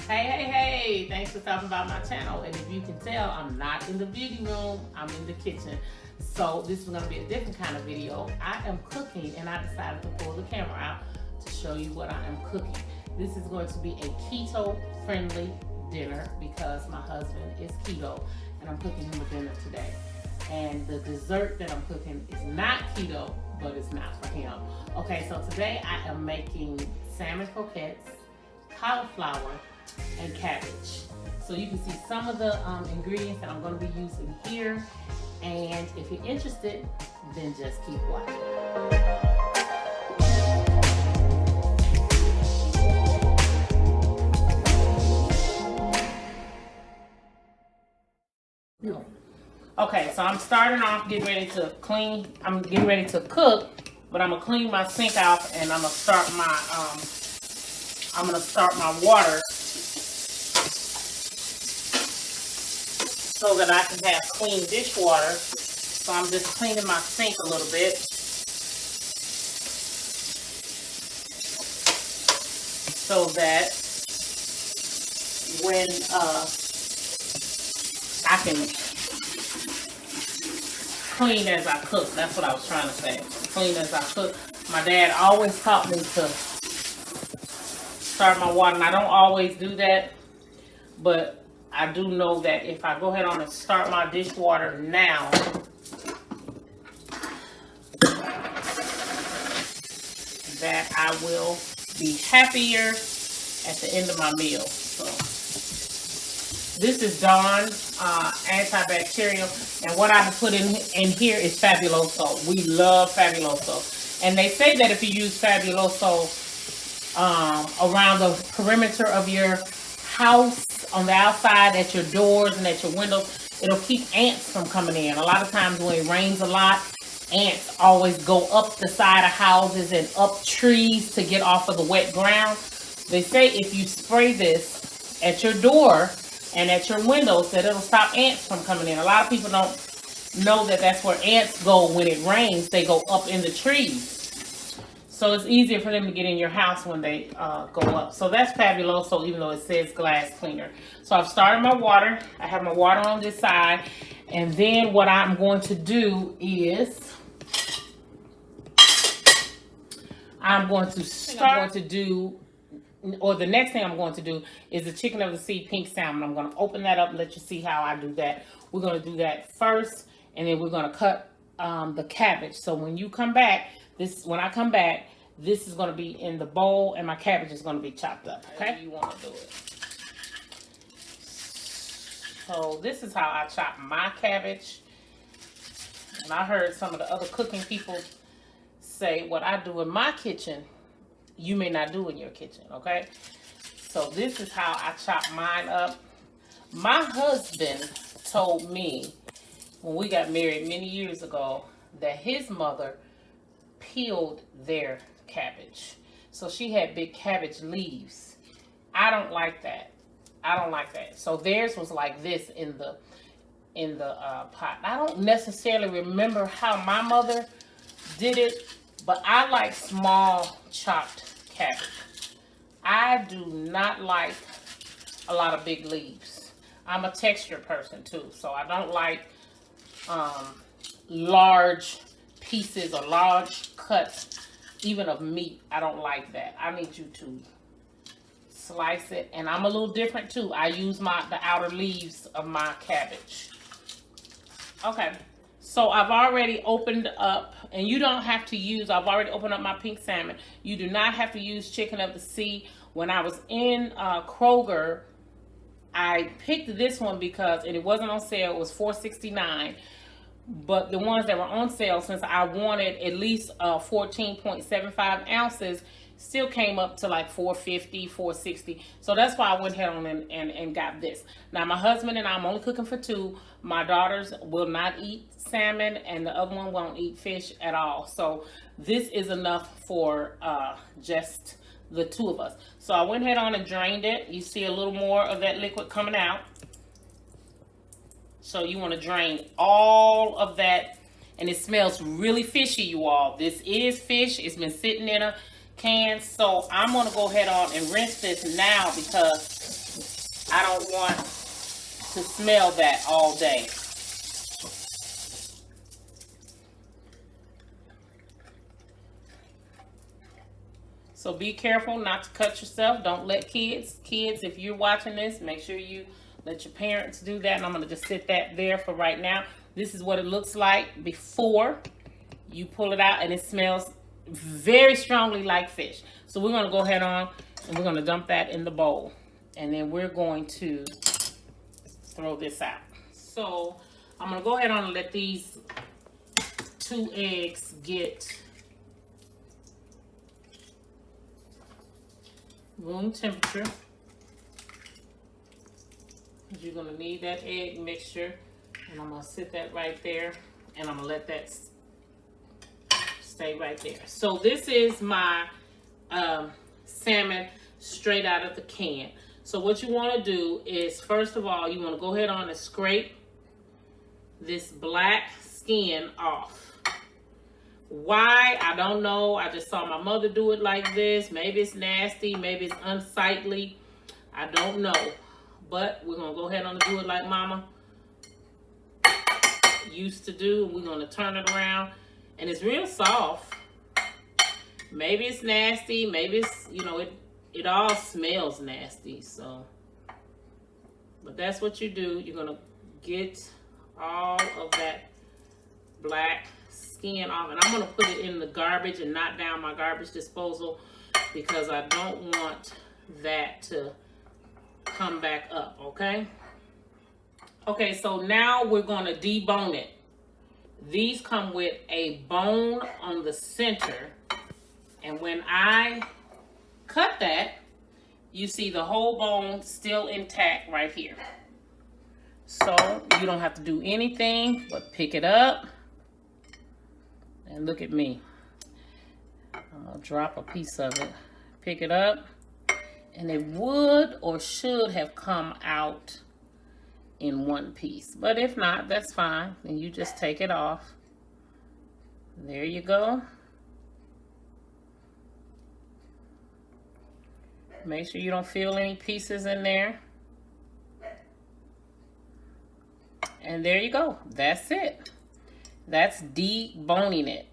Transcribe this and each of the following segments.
Hey, thanks for stopping by my channel. And if you can tell, I'm not in the beauty room, I'm in the kitchen. So this is gonna be a different kind of video. I am cooking and I decided to pull the camera out to show you what I am cooking. This is going to be a keto friendly dinner because my husband is keto and I'm cooking him a dinner today. And the dessert that I'm cooking is not keto, but it's not for him. Okay, so today I am making salmon croquettes, cauliflower, and cabbage. So you can see some of the ingredients that I'm going to be using here. And if you're interested, then just keep watching. Okay, so I'm starting off getting ready to clean. I'm getting ready to cook, but I'm gonna clean my sink off and I'm gonna start my water so that I can have clean dishwater. So I'm just cleaning my sink a little bit. So that when I can clean as I cook. That's what I was trying to say. Clean as I cook. My dad always taught me to start my water, and I don't always do that, but I do know that if I go ahead on and start my dishwater now, that I will be happier at the end of my meal. So this is Dawn antibacterial, and what I have put in here is Fabuloso. We love Fabuloso, and they say that if you use Fabuloso around the perimeter of your house, on the outside, at your doors and at your windows, it'll keep ants from coming in. A lot of times when it rains a lot, ants always go up the side of houses and up trees to get off of the wet ground. They say if you spray this at your door and at your windows, that it'll stop ants from coming in. A lot of people don't know that that's where ants go when it rains. They go up in the trees. So it's easier for them to get in your house when they go up. So that's Fabuloso, even though it says glass cleaner. So I've started my water. I have my water on this side. And then what I'm going to do is the next thing I'm going to do is the chicken of the sea pink salmon. I'm going to open that up and let you see how I do that. We're going to do that first, and then we're going to cut the cabbage. So when you come back, when I come back, this is going to be in the bowl, and my cabbage is going to be chopped up. Okay, you want to do it. So this is how I chop my cabbage. And I heard some of the other cooking people say what I do in my kitchen, you may not do in your kitchen, okay? So this is how I chop mine up. My husband told me when we got married many years ago that his mother peeled their cabbage. So she had big cabbage leaves. I don't like that. I don't like that. So theirs was like this in the pot. I don't necessarily remember how my mother did it, but I like small chopped cabbage. I do not like a lot of big leaves. I'm a texture person too, so I don't like large pieces or large cuts, even of meat. I don't like that. I need you to slice it, and I'm a little different too. I use the outer leaves of my cabbage. Okay, so I've already opened up, and you don't have to use, I've already opened up my pink salmon. You do not have to use chicken of the sea. When I was in Kroger, I picked this one because, and it wasn't on sale, it was $4.69. But the ones that were on sale, since I wanted at least 14.75 ounces, still came up to like $4.50, $4.60. So that's why I went ahead on and got this. Now my husband and I'm only cooking for two. My daughters will not eat salmon, and the other one won't eat fish at all. So this is enough for just the two of us. So I went ahead on and drained it. You see a little more of that liquid coming out. So you want to drain all of that, and it smells really fishy, you all. This is fish. It's been sitting in a cans. So I'm going to go ahead on and rinse this now because I don't want to smell that all day. So be careful not to cut yourself. Don't let kids, if you're watching this, make sure you let your parents do that. And I'm going to just sit that there for right now. This is what it looks like before you pull it out, and it smells very strongly like fish. So we're going to go ahead on and we're going to dump that in the bowl. And then we're going to throw this out. So I'm going to go ahead on and let these 2 eggs get room temperature. You're going to need that egg mixture. And I'm going to sit that right there. And I'm going to let that stay right there. So this is my salmon straight out of the can. So what you want to do is, first of all, you want to go ahead on and scrape this black skin off. Why? I don't know. I just saw my mother do it like this. Maybe it's nasty. Maybe it's unsightly. I don't know. But we're going to go ahead and do it like Mama used to do. We're going to turn it around. And it's real soft. Maybe it's nasty. Maybe it's, you know, it all smells nasty. So, but that's what you do. You're going to get all of that black skin off, and I'm going to put it in the garbage and not down my garbage disposal because I don't want that to come back up. Okay, so now we're going to debone it. These come with a bone on the center, and when I cut that, you see the whole bone still intact right here. So you don't have to do anything but pick it up. And look at me. I'm going to drop a piece of it. Pick it up. And it would or should have come out in one piece. But if not, that's fine. Then you just take it off. There you go. Make sure you don't feel any pieces in there. And there you go. That's it. That's deboning it.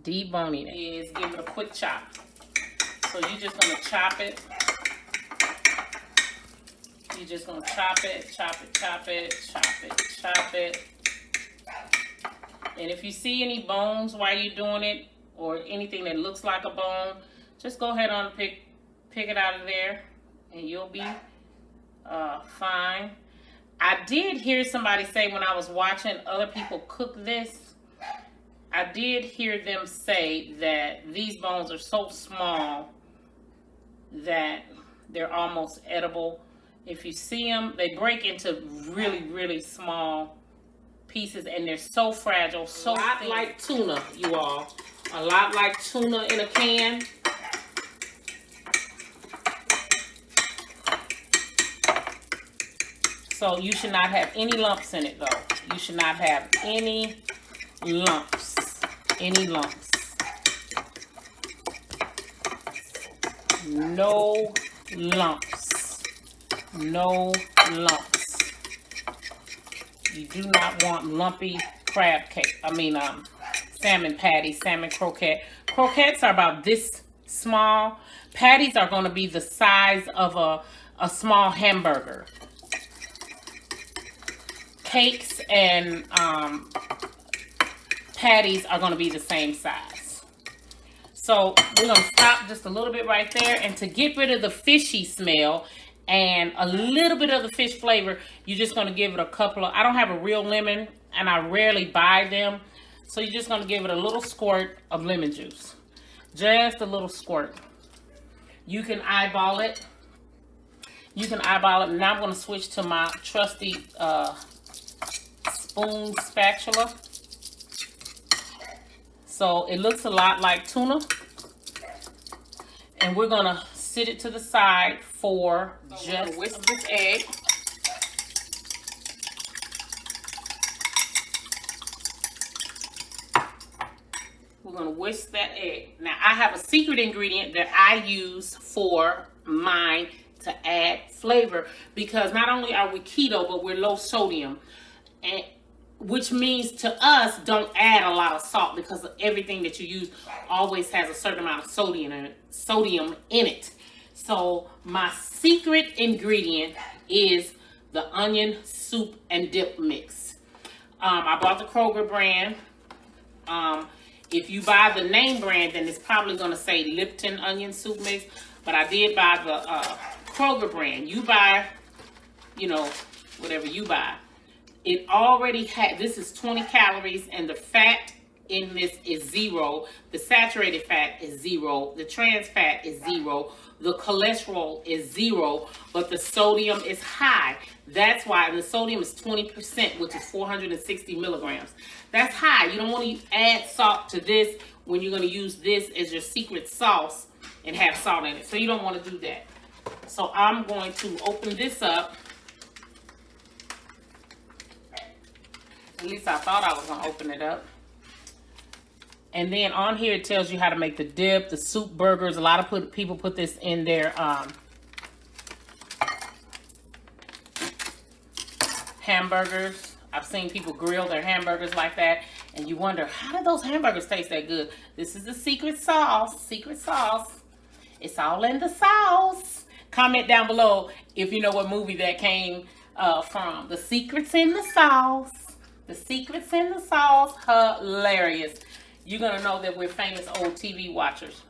Deboning it is give it a quick chop. So you're just going to chop it. You're just going to chop it, chop it, chop it, chop it, chop it. And if you see any bones while you're doing it, or anything that looks like a bone, just go ahead on and pick it out of there, and you'll be fine. I did hear somebody say when I was watching other people cook this, I did hear them say that these bones are so small that they're almost edible. If you see them, they break into really, really small pieces, and they're so fragile, so a lot like tuna, you all. A lot like tuna in a can. So you should not have any lumps in it, though. You should not have any lumps. Any lumps. No lumps. No lumps. You do not want lumpy crab cake. Salmon patties, salmon croquette. Croquettes are about this small. Patties are going to be the size of a small hamburger. Cakes and patties are going to be the same size. So we're going to stop just a little bit right there. And to get rid of the fishy smell and a little bit of the fish flavor, you're just going to give it a couple of, I don't have a real lemon and I rarely buy them. So you're just going to give it a little squirt of lemon juice. Just a little squirt. You can eyeball it. You can eyeball it. Now I'm going to switch to my trusty spoon spatula. So it looks a lot like tuna. And we're going to sit it to the side for just whisk this egg. We're we're going to whisk that egg. Now, I have a secret ingredient that I use for mine to add flavor, because not only are we keto, but we're low sodium, and which means to us, don't add a lot of salt, because everything that you use always has a certain amount of sodium in it. So my secret ingredient is the onion soup and dip mix. I bought the Kroger brand. If you buy the name brand, then it's probably going to say Lipton onion soup mix, but I did buy the Kroger brand. You buy, you know, whatever you buy. It already had, this is 20 calories, and the fat in this is 0. The saturated fat is 0. The trans fat is 0. The cholesterol is 0, but the sodium is high. That's why the sodium is 20%, which is 460 milligrams. That's high. You don't want to add salt to this when you're going to use this as your secret sauce and have salt in it. So you don't want to do that. So I'm going to open this up. At least I thought I was going to open it up. And then on here it tells you how to make the dip, the soup burgers. A lot of people put this in their hamburgers. I've seen people grill their hamburgers like that. And you wonder, how did those hamburgers taste that good? This is the secret sauce. Secret sauce. It's all in the sauce. Comment down below if you know what movie that came from. The secret's in the sauce. The secret's in the sauce. Hilarious. You're going to know that we're famous old TV watchers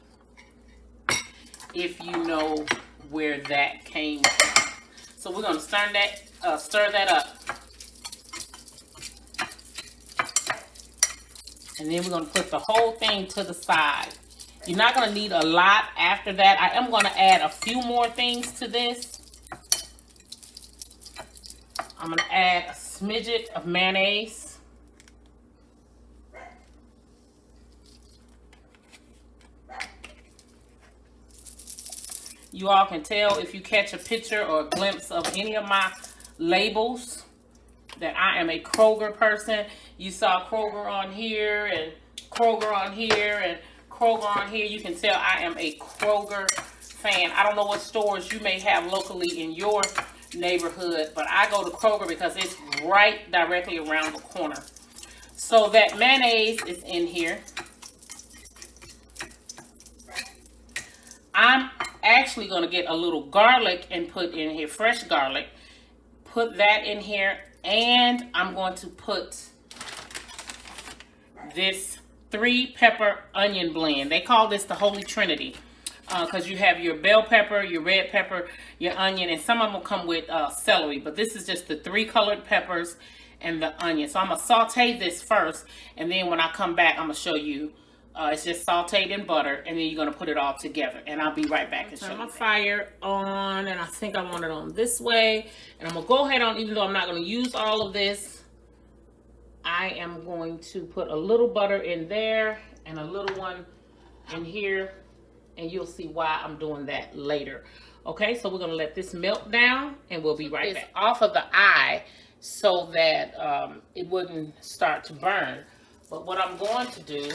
if you know where that came from. So we're going to stir that up. And then we're going to put the whole thing to the side. You're not going to need a lot after that. I am going to add a few more things to this. I'm going to add a smidget of mayonnaise. You all can tell if you catch a picture or a glimpse of any of my labels that I am a Kroger person. You saw Kroger on here and Kroger on here and Kroger on here. You can tell I am a Kroger fan. I don't know what stores you may have locally in your neighborhood, but I go to Kroger because it's right directly around the corner. So that mayonnaise is in here. I'm actually going to get a little garlic and put in here, fresh garlic. Put that in here, and I'm going to put this 3-pepper onion blend. They call this the Holy Trinity because you have your bell pepper, your red pepper, your onion, and some of them will come with celery, but this is just the 3 colored peppers and the onion. So I'm going to saute this first, and then when I come back, I'm going to show you. It's just sauteed in butter, and then you're going to put it all together. And I'll be right back and show you. Turn my fire on, and I think I want it on this way. And I'm going to go ahead on, even though I'm not going to use all of this, I am going to put a little butter in there and a little one in here. And you'll see why I'm doing that later. Okay, so we're going to let this melt down, and we'll be right back. Off of the eye so that it wouldn't start to burn. But what I'm going to do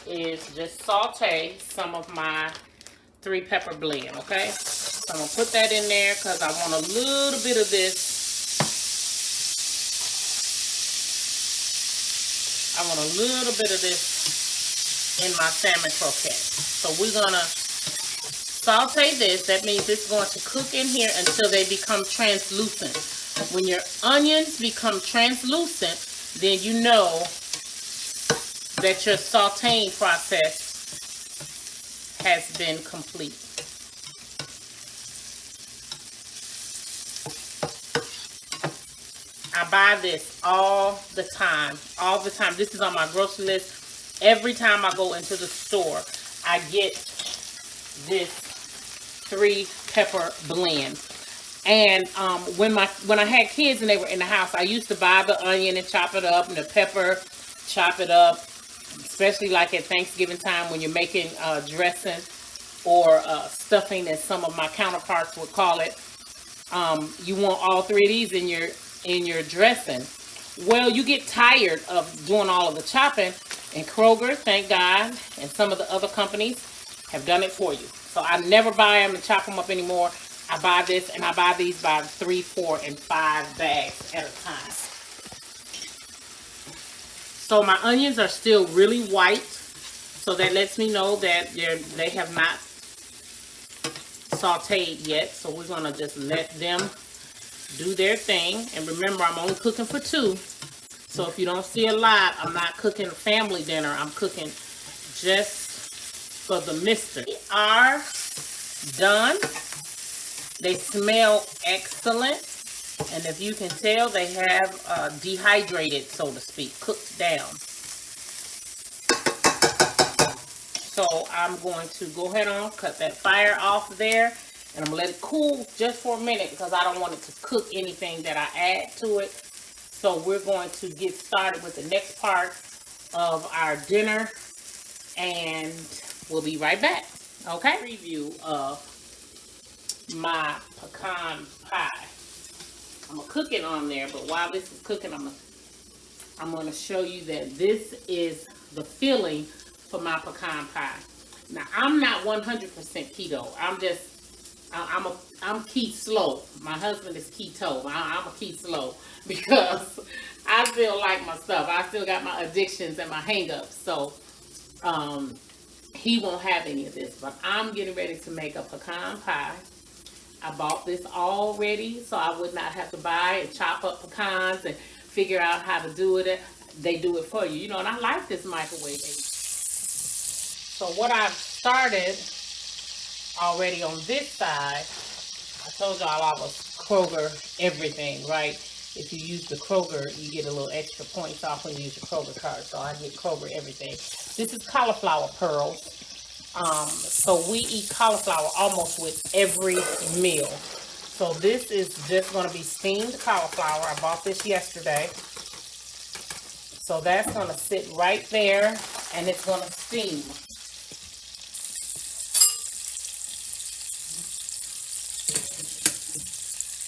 is just saute some of my 3-pepper blend, okay? So I'm going to put that in there because I want a little bit of this. I want a little bit of this in my salmon croquette. So we're going to saute this. That means it's going to cook in here until they become translucent. When your onions become translucent, then you know that your sauteing process has been complete. I buy this all the time. All the time. This is on my grocery list. Every time I go into the store, I get this 3-pepper blend. And when I had kids and they were in the house, I used to buy the onion and chop it up, and the pepper, chop it up. Especially like at Thanksgiving time when you're making dressing or stuffing, as some of my counterparts would call it. You want all 3 of these in your dressing. Well, you get tired of doing all of the chopping, And Kroger, thank God, and some of the other companies have done it for you. So I never buy them and chop them up anymore. I buy this, and I buy these by 3, 4, and 5 bags at a time. So my onions are still really white. So that lets me know that they have not sauteed yet. So we're going to just let them do their thing. And remember, I'm only cooking for 2. So if you don't see a lot, I'm not cooking a family dinner. I'm cooking just for the mister. They are done. They smell excellent. And if you can tell, they have dehydrated, so to speak, cooked down. So I'm going to go ahead and cut that fire off there. And I'm going to let it cool just for a minute because I don't want it to cook anything that I add to it. So we're going to get started with the next part of our dinner. And we'll be right back. Okay? Preview of my pecan pie. I'm going to cook it on there. But while this is cooking, I'm going to show you that this is the filling for my pecan pie. Now, I'm not 100% keto. I'm keto slow. My husband is keto. I'm a keto slow because I still like my stuff. I still got my addictions and my hang-ups. So, he won't have any of this. But I'm getting ready to make a pecan pie. I bought this already, so I would not have to buy and chop up pecans and figure out how to do it. They do it for you. You know, and I like this microwave. So what I've started already on this side, I told y'all I was Kroger everything, right? If you use the Kroger, you get a little extra points off when you use your Kroger card. So I get Kroger everything. This is cauliflower pearls. So we eat cauliflower almost with every meal. So this is just going to be steamed cauliflower. I bought this yesterday. So that's going to sit right there and it's going to steam.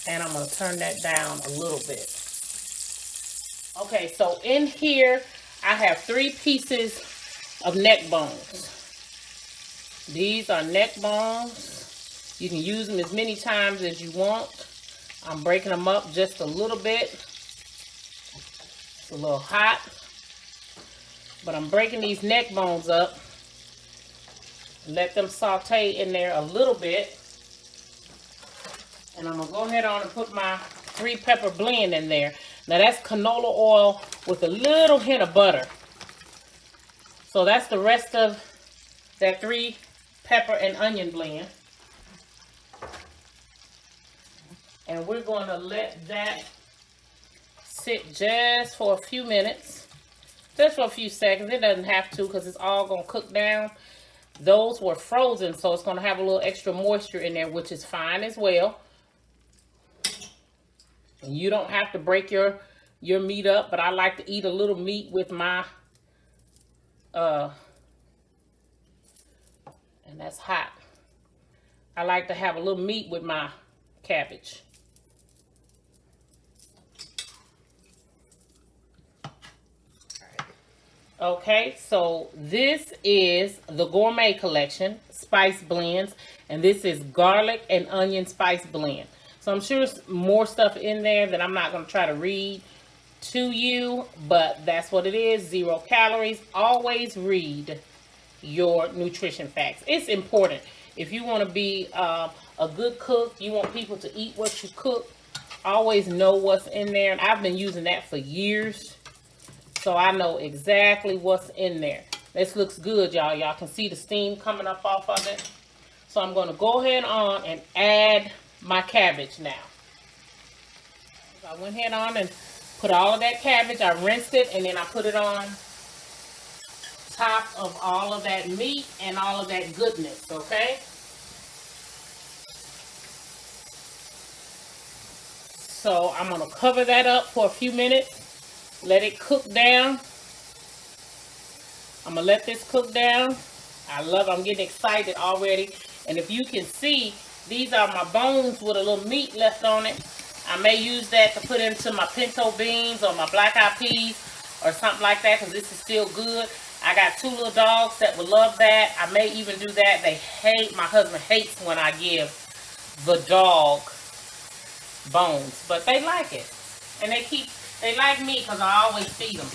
And I'm going to turn that down a little bit. Okay, so in here, I have 3 pieces of neck bones. These are neck bones. You can use them as many times as you want. I'm breaking them up just a little bit. It's a little hot. But I'm breaking these neck bones up. Let them saute in there a little bit. And I'm going to go ahead on and put my 3-pepper blend in there. Now that's canola oil with a little hint of butter. So that's the rest of that 3-pepper and onion blend. And we're going to let that sit just for a few minutes. Just for a few seconds. It doesn't have to because it's all going to cook down. Those were frozen, so it's going to have a little extra moisture in there, which is fine as well. And you don't have to break your meat up, but I like to eat a little meat with my, and that's hot. I like to have a little meat with my cabbage. Okay, so this is the Gourmet Collection Spice Blends, and this is garlic and onion spice blend. So I'm sure there's more stuff in there that I'm not going to try to read to you, but that's what it is. 0 calories. Always read your nutrition facts. It's important. If you want to be a good cook, you want people to eat what you cook, always know what's in there. And I've been using that for years, so I know exactly what's in there. This looks good, y'all. Y'all can see the steam coming up off of it. So I'm going to go ahead on and add my cabbage now. I went ahead on and put all of that cabbage. I rinsed it and then I put it on top of all of that meat and all of that goodness, okay? So I'm going to cover that up for a few minutes. Let it cook down. I'm going to let this cook down. I'm getting excited already. And if you can see, these are my bones with a little meat left on it. I may use that to put into my pinto beans or my black eyed peas or something like that because this is still good. I got 2 little dogs that would love that. I may even do that. My husband hates when I give the dog bones, but they like it. And they like me because I always feed them.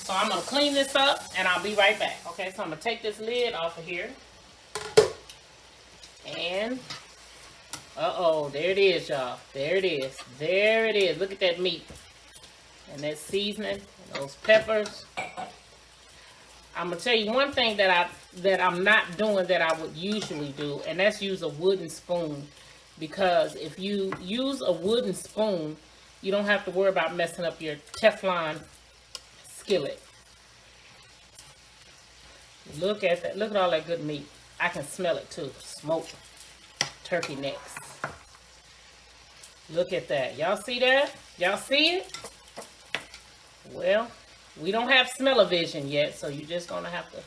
So I'm going to clean this up and I'll be right back. Okay, so I'm going to take this lid off of here. And, there it is, y'all. There it is. There it is. Look at that meat. And that seasoning, those peppers. I'm going to tell you one thing that I'm not doing that I would usually do, and that's use a wooden spoon. Because if you use a wooden spoon, you don't have to worry about messing up your Teflon skillet. Look at that. Look at all that good meat. I can smell it too. Smoked turkey necks. Look at that. Y'all see that? Y'all see it? Well, we don't have smell-o-vision yet, so you're just going to have to.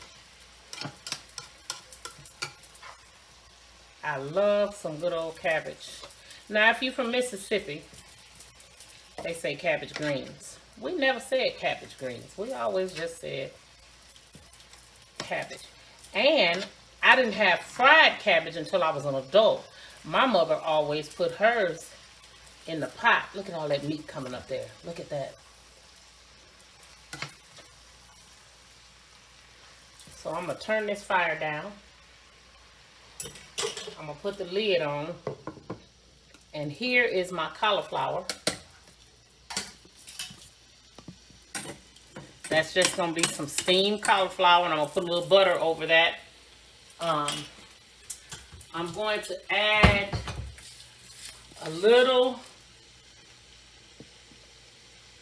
I love some good old cabbage. Now, if you're from Mississippi, they say cabbage greens. We never said cabbage greens. We always just said cabbage. And I didn't have fried cabbage until I was an adult. My mother always put hers in the pot. Look at all that meat coming up there. Look at that. So I'm going to turn this fire down. I'm going to put the lid on. And here is my cauliflower. That's just going to be some steamed cauliflower. And I'm going to put a little butter over that. I'm going to add a little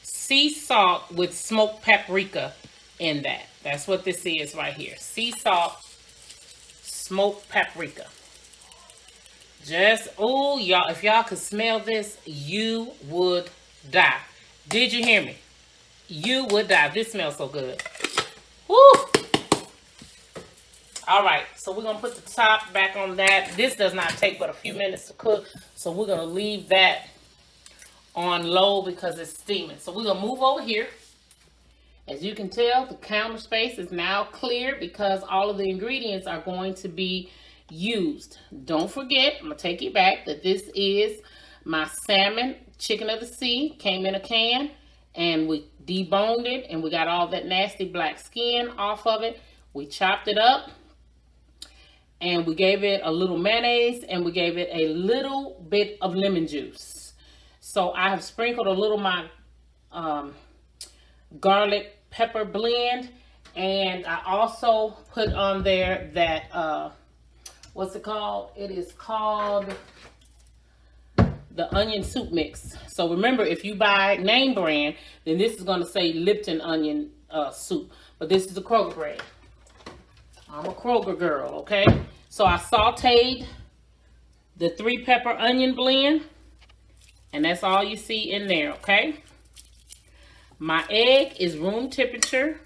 sea salt with smoked paprika in that. That's what this is right here. Sea salt, smoked paprika. Just, oh, y'all, if y'all could smell this, you would die. Did you hear me? You would die. This smells so good. Woo! All right, so we're going to put the top back on that. This does not take but a few minutes to cook, so we're going to leave that on low because it's steaming. So we're going to move over here. As you can tell, the counter space is now clear because all of the ingredients are going to be used. Don't forget, I'm going to take you back, that this is my salmon, chicken of the sea, came in a can, and we deboned it, and we got all that nasty black skin off of it. We chopped it up, and we gave it a little mayonnaise, and we gave it a little bit of lemon juice. So I have sprinkled a little of my garlic pepper blend, and I also put on there that what's it called? It is called the onion soup mix. So remember, if you buy name brand, then this is going to say Lipton onion soup, but this is the Kroger brand. I'm a Kroger girl, okay? So I sauteed the 3-pepper onion blend, and that's all you see in there, okay? My egg is room temperature.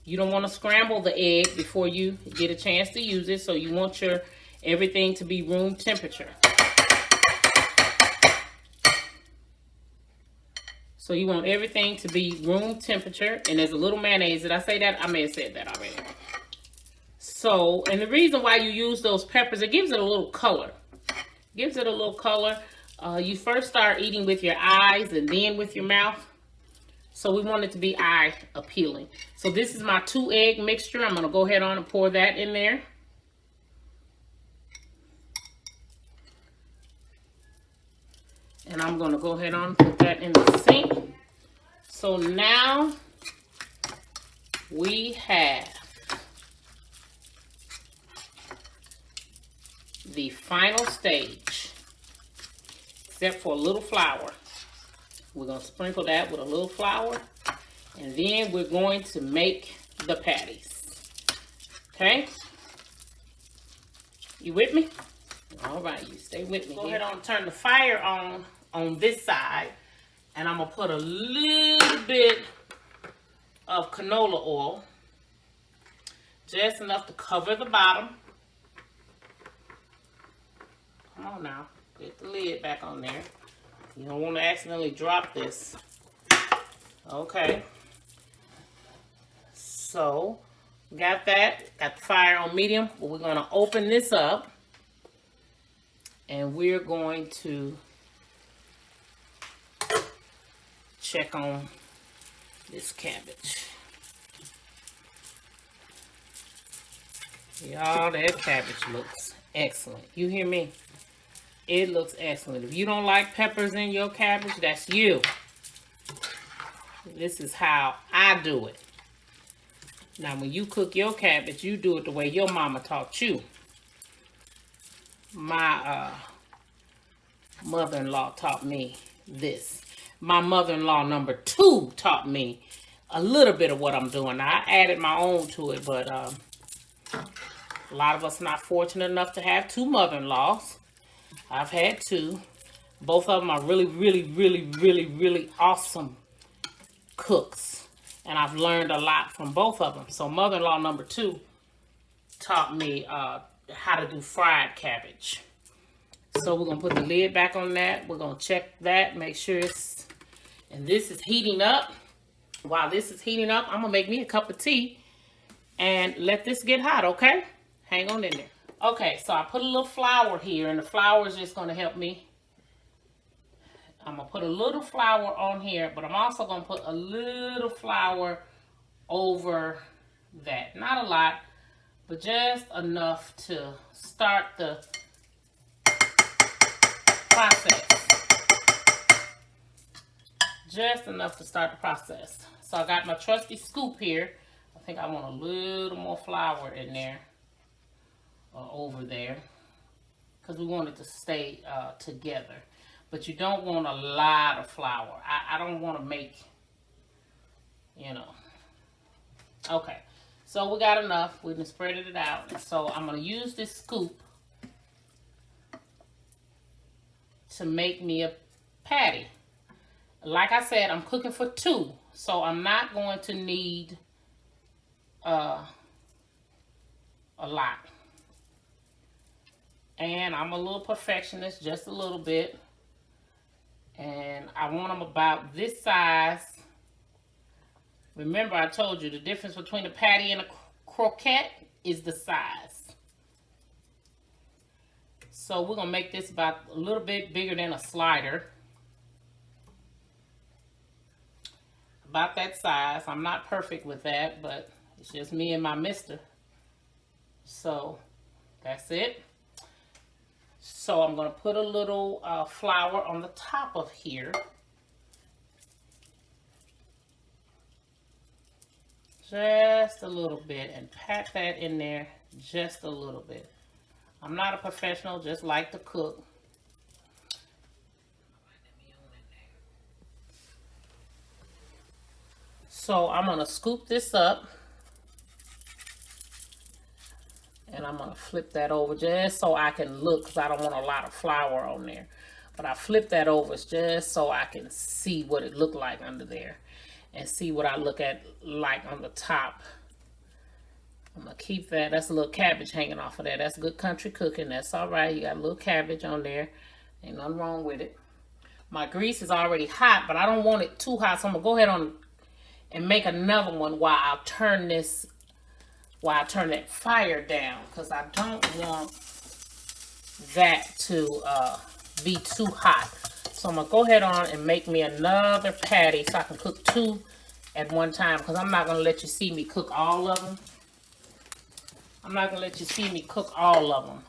You don't want to scramble the egg before you get a chance to use it, so you want your everything to be room temperature. So you want everything to be room temperature, and there's a little mayonnaise. Did I say that? I may have said that already. So, and the reason why you use those peppers, it gives it a little color. Gives it a little color. You first start eating with your eyes and then with your mouth. So we want it to be eye appealing. So this is my 2-egg mixture. I'm going to go ahead on and pour that in there. And I'm going to go ahead on and put that in the sink. So now we have the final stage, except for a little flour. We're going to sprinkle that with a little flour, and then we're going to make the patties. Okay? You with me? All right, you stay with me. Go ahead and turn the fire on this side, and I'm going to put a little bit of canola oil, just enough to cover the bottom. Come on now, get the lid back on there. You don't want to accidentally drop this. Okay. So, got that. Got the fire on medium. But we're going to open this up. And we're going to check on this cabbage. Y'all, that cabbage looks excellent. You hear me? It looks excellent. If you don't like peppers in your cabbage, that's you. This is how I do it. Now, when you cook your cabbage, you do it the way your mama taught you. My mother-in-law taught me this. My mother-in-law number 2 taught me a little bit of what I'm doing. Now, I added my own to it, but a lot of us not fortunate enough to have 2 mother-in-laws. I've had 2. Both of them are really, really, really, really, really awesome cooks. And I've learned a lot from both of them. So mother-in-law number 2 taught me how to do fried cabbage. So we're going to put the lid back on that. We're going to check that, make sure it's... And this is heating up. While this is heating up, I'm going to make me a cup of tea and let this get hot, okay? Hang on in there. Okay, so I put a little flour here, and the flour is just going to help me. I'm going to put a little flour on here, but I'm also going to put a little flour over that. Not a lot, but just enough to start the process. Just enough to start the process. So I got my trusty scoop here. I think I want a little more flour in there. Or over there. Because we want it to stay together. But you don't want a lot of flour. I don't want to make, you know. Okay. So we got enough. We done spread it out. So I'm going to use this scoop to make me a patty. Like I said, I'm cooking for 2. So I'm not going to need a lot. And I'm a little perfectionist, just a little bit. And I want them about this size. Remember, I told you the difference between a patty and a croquette is the size. So we're going to make this about a little bit bigger than a slider. About that size. I'm not perfect with that, but it's just me and my mister. So that's it. So I'm going to put a little flour on the top of here. Just a little bit, and pat that in there just a little bit. I'm not a professional, just like to cook. So I'm going to scoop this up. And I'm going to flip that over just so I can look, because I don't want a lot of flour on there. But I flip that over just so I can see what it looked like under there. And see what I look at like on the top. I'm going to keep that. That's a little cabbage hanging off of there. That's good country cooking. That's all right. You got a little cabbage on there. Ain't nothing wrong with it. My grease is already hot, but I don't want it too hot. So I'm going to go ahead on and make another one while I turn this. While I turn that fire down, because I don't want that to be too hot. So I'm going to go ahead on and make me another patty so I can cook 2 at one time, because I'm not going to let you see me cook all of them. I'm not going to let you see me cook all of them.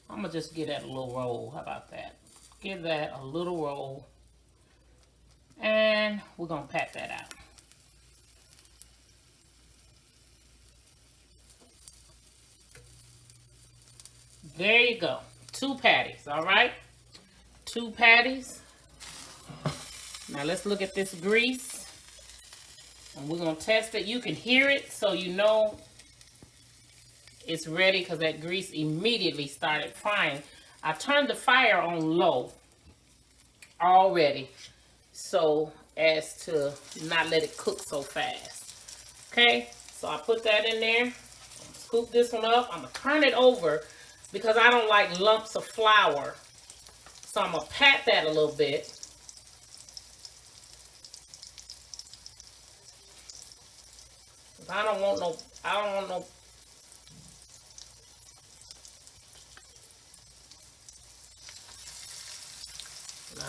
I'm going to just give that a little roll. How about that? Give that a little roll. And we're going to pat that out. There you go. 2 patties, all right? 2 patties. Now let's look at this grease. And we're going to test it. You can hear it, so you know it's ready, because that grease immediately started frying. I turned the fire on low already, so as to not let it cook so fast. Okay, so I put that in there. Scoop this one up. I'm going to turn it over, because I don't like lumps of flour. So I'm going to pat that a little bit. I don't want no,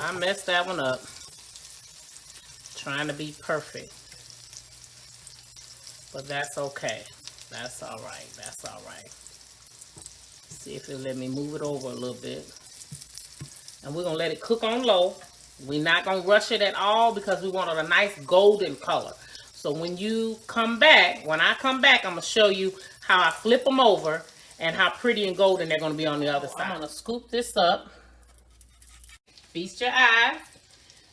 I messed that one up. Trying to be perfect. But that's okay. That's all right. That's all right. See if it'll let me move it over a little bit. And we're going to let it cook on low. We're not going to rush it at all because we want a nice golden color. So when you come back, when I come back, I'm going to show you how I flip them over and how pretty and golden they're going to be on the other side. I'm going to scoop this up. Feast your eyes.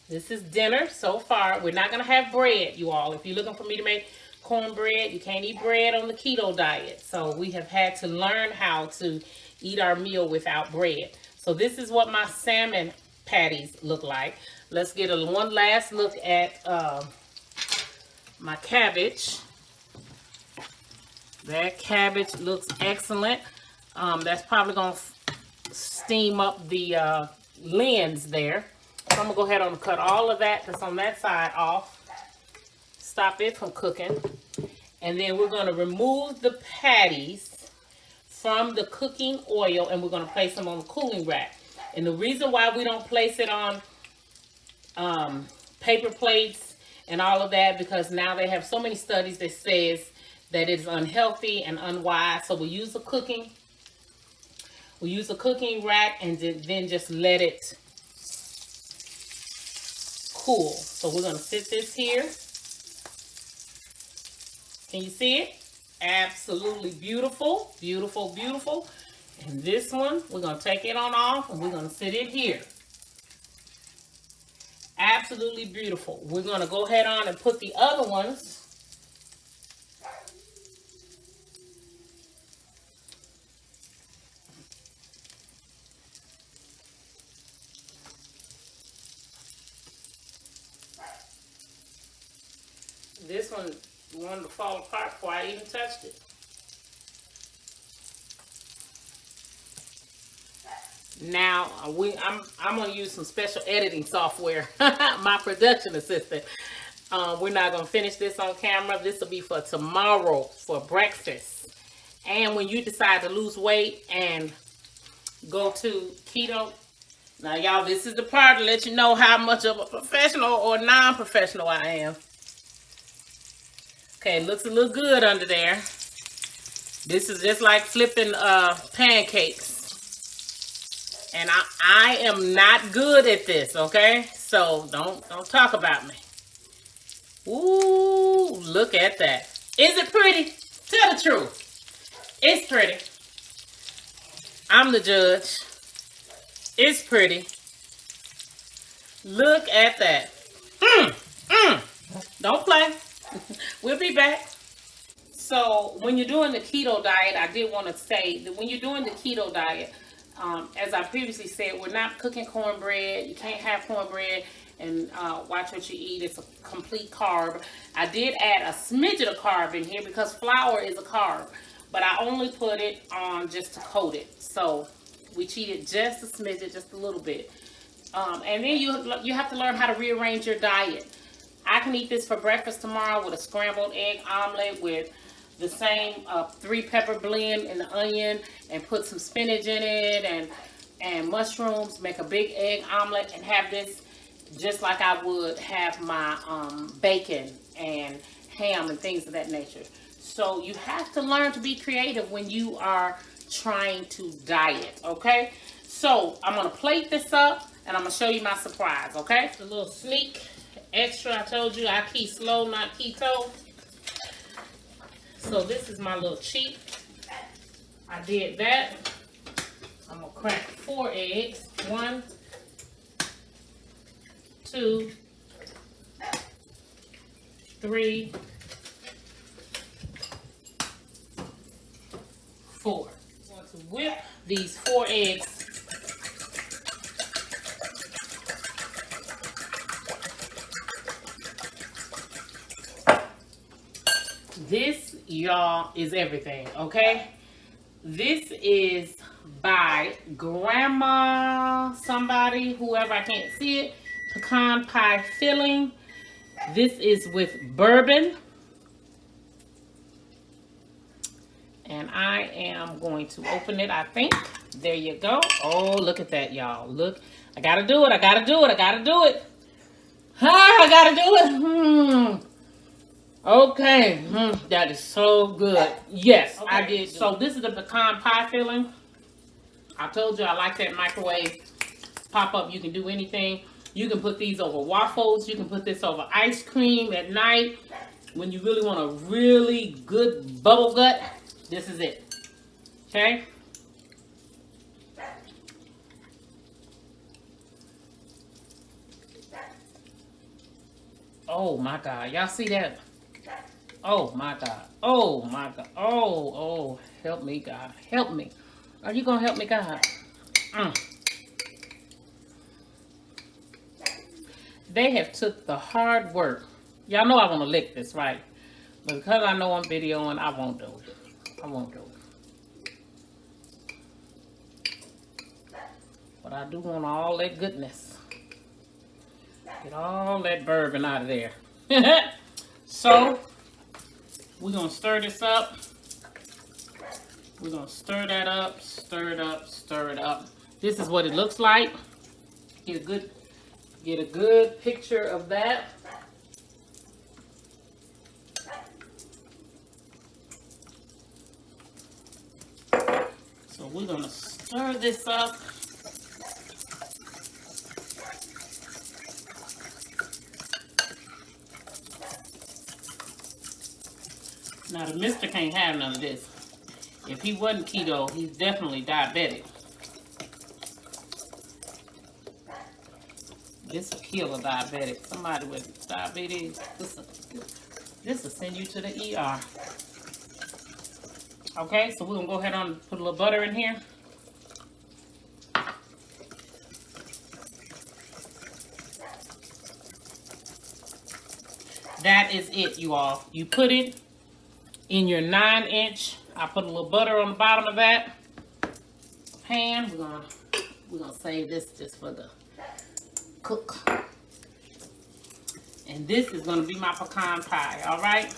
This is dinner so far. We're not going to have bread, you all. If you're looking for me to make cornbread, you can't eat bread on the keto diet. So we have had to learn how to eat our meal without bread. So this is what my salmon patties look like. Let's get one last look at my cabbage. That cabbage looks excellent. That's probably going to steam up the lens there. So I'm going to go ahead and cut all of that that's on that side off. Stop it from cooking. And then we're going to remove the patties from the cooking oil and we're going to place them on the cooling rack. And the reason why we don't place it on paper plates and all of that, because now they have so many studies that says that it's unhealthy and unwise. So we use a cooking rack and then just let it cool. So we're going to sit this here. Can you see it? Absolutely beautiful, beautiful, beautiful. And this one, we're going to take it on off and we're going to sit it here. Absolutely beautiful. We're going to go ahead on and put the other ones. This one wanted to fall apart before I even touched it. Now I'm going to use some special editing software. My production assistant. We're not going to finish this on camera. This will be for tomorrow for breakfast. And when you decide to lose weight and go to keto. Now y'all, this is the part to let you know how much of a professional or non-professional I am. Okay, it looks a little good under there. This is just like flipping pancakes. And I am not good at this, okay? So don't talk about me. Ooh, look at that. Is it pretty? Tell the truth. It's pretty. I'm the judge. It's pretty. Look at that. Don't play. We'll be back. So when you're doing the keto diet, I did want to say that when you're doing the keto diet, as I previously said, we're not cooking cornbread. You can't have cornbread and watch what you eat. It's a complete carb. I did add a smidget of carb in here because flour is a carb, but I only put it on just to coat it. So we cheated just a smidget, just a little bit. And then you have to learn how to rearrange your diet. I can eat this for breakfast tomorrow with a scrambled egg omelet with the same 3-pepper blend and the onion, and put some spinach in it and mushrooms, make a big egg omelet, and have this just like I would have my bacon and ham and things of that nature. So you have to learn to be creative when you are trying to diet, okay? So I'm going to plate this up and I'm going to show you my surprise, okay? It's a little sneak extra. I told you I keep slow, not keto. So this is my little cheat. I did that. I'm going to crack 4 eggs. 1, 2, 3, 4. I'm going to whip these 4 eggs. This, y'all, is everything, okay? This is by Grandma somebody, whoever, I can't see it. Pecan Pie Filling. This is with bourbon. And I am going to open it, I think. There you go. Oh, look at that, y'all. Look. I gotta do it. I gotta do it. I gotta do it. I gotta do it. Okay. That is so good. Yes, okay. I did. So this is the pecan pie filling. I told you I like that microwave pop-up. You can do anything. You can put these over waffles. You can put this over ice cream at night. When you really want a really good bubble gut, this is it. Okay? Oh my God. Y'all see that? Oh my God. Oh my God. Oh, help me, God. Help me. Are you going to help me, God? They have took the hard work. Y'all know I want to lick this, right? But because I know I'm videoing, I won't do it. I won't do it. But I do want all that goodness. Get all that bourbon out of there. So, we're going to stir this up. We're going to stir that up, stir it up, stir it up. This is what it looks like. Get a good picture of that. So we're going to stir this up. Now the mister can't have none of this. If he wasn't keto, he's definitely diabetic. This will kill a diabetic. Somebody with diabetes, this will send you to the ER. Okay, so we're going to go ahead and put a little butter in here. That is it, you all. You put it in your 9-inch. I put a little butter on the bottom of that pan. We're gonna save this just for the cook. And this is gonna be my pecan pie, all right?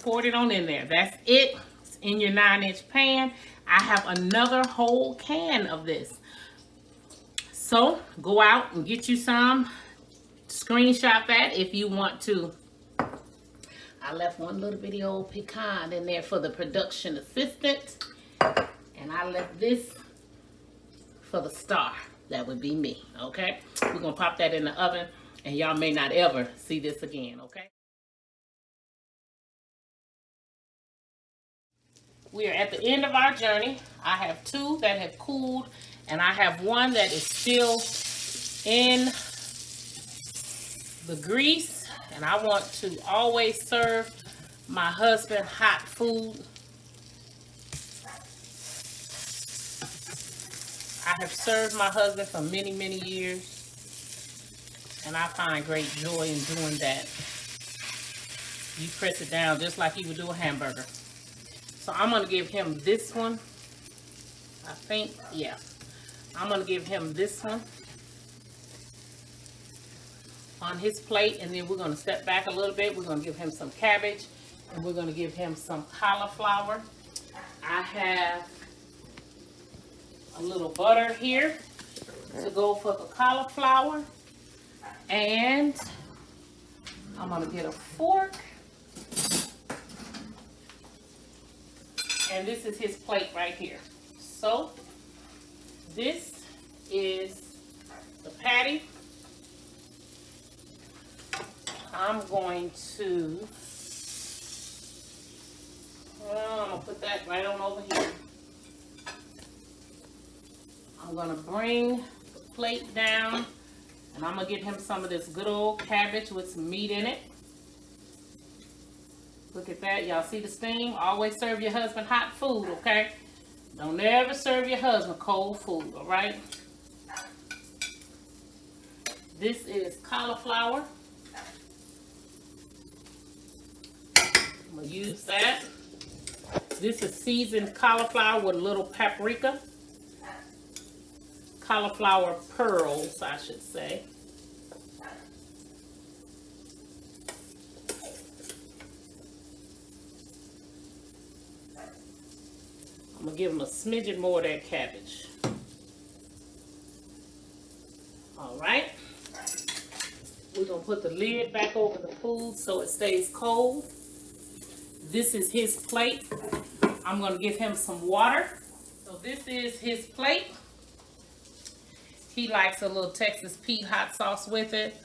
Pour it on in there. That's it. It's in your 9-inch pan. I have another whole can of this. So go out and get you some. Screenshot that if you want to. I left one little bitty old pecan in there for the production assistant. And I left this for the star. That would be me, okay? We're going to pop that in the oven. And y'all may not ever see this again, okay? We are at the end of our journey. I have 2 that have cooled. And I have 1 that is still in the grease. And I want to always serve my husband hot food. I have served my husband for many, many years. And I find great joy in doing that. You press it down just like you would do a hamburger. So I'm going to give him this one. I think, yeah. I'm going to give him this one on his plate, and then we're going to step back a little bit. We're going to give him some cabbage, and we're going to give him some cauliflower. I have a little butter here to go for the cauliflower, and I'm going to get a fork, and this is his plate right here. So this is the patty. I'm going to put that right on over here. I'm going to bring the plate down, and I'm going to give him some of this good old cabbage with some meat in it. Look at that. Y'all see the steam? Always serve your husband hot food, okay? Don't ever serve your husband cold food, all right? This is cauliflower. I'm going to use that. This is seasoned cauliflower with a little paprika. Cauliflower pearls, I should say. gonna give him a smidgen more of that cabbage. All right. We're gonna put the lid back over the food so it stays cold. This is his plate. I'm gonna give him some water. So this is his plate. He likes a little Texas Pete hot sauce with it.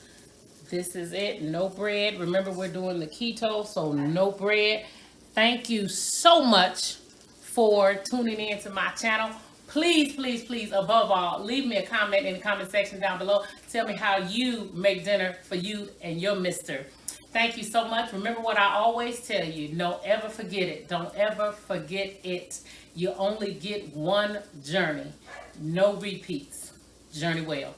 This is it, no bread. Remember, we're doing the keto, so no bread. Thank you so much for tuning in to my channel. Please, please, please, above all, leave me a comment in the comment section down below. Tell me how you make dinner for you and your mister. Thank you so much. Remember what I always tell you. Don't ever forget it. Don't ever forget it. You only get one journey. No repeats. Journey well.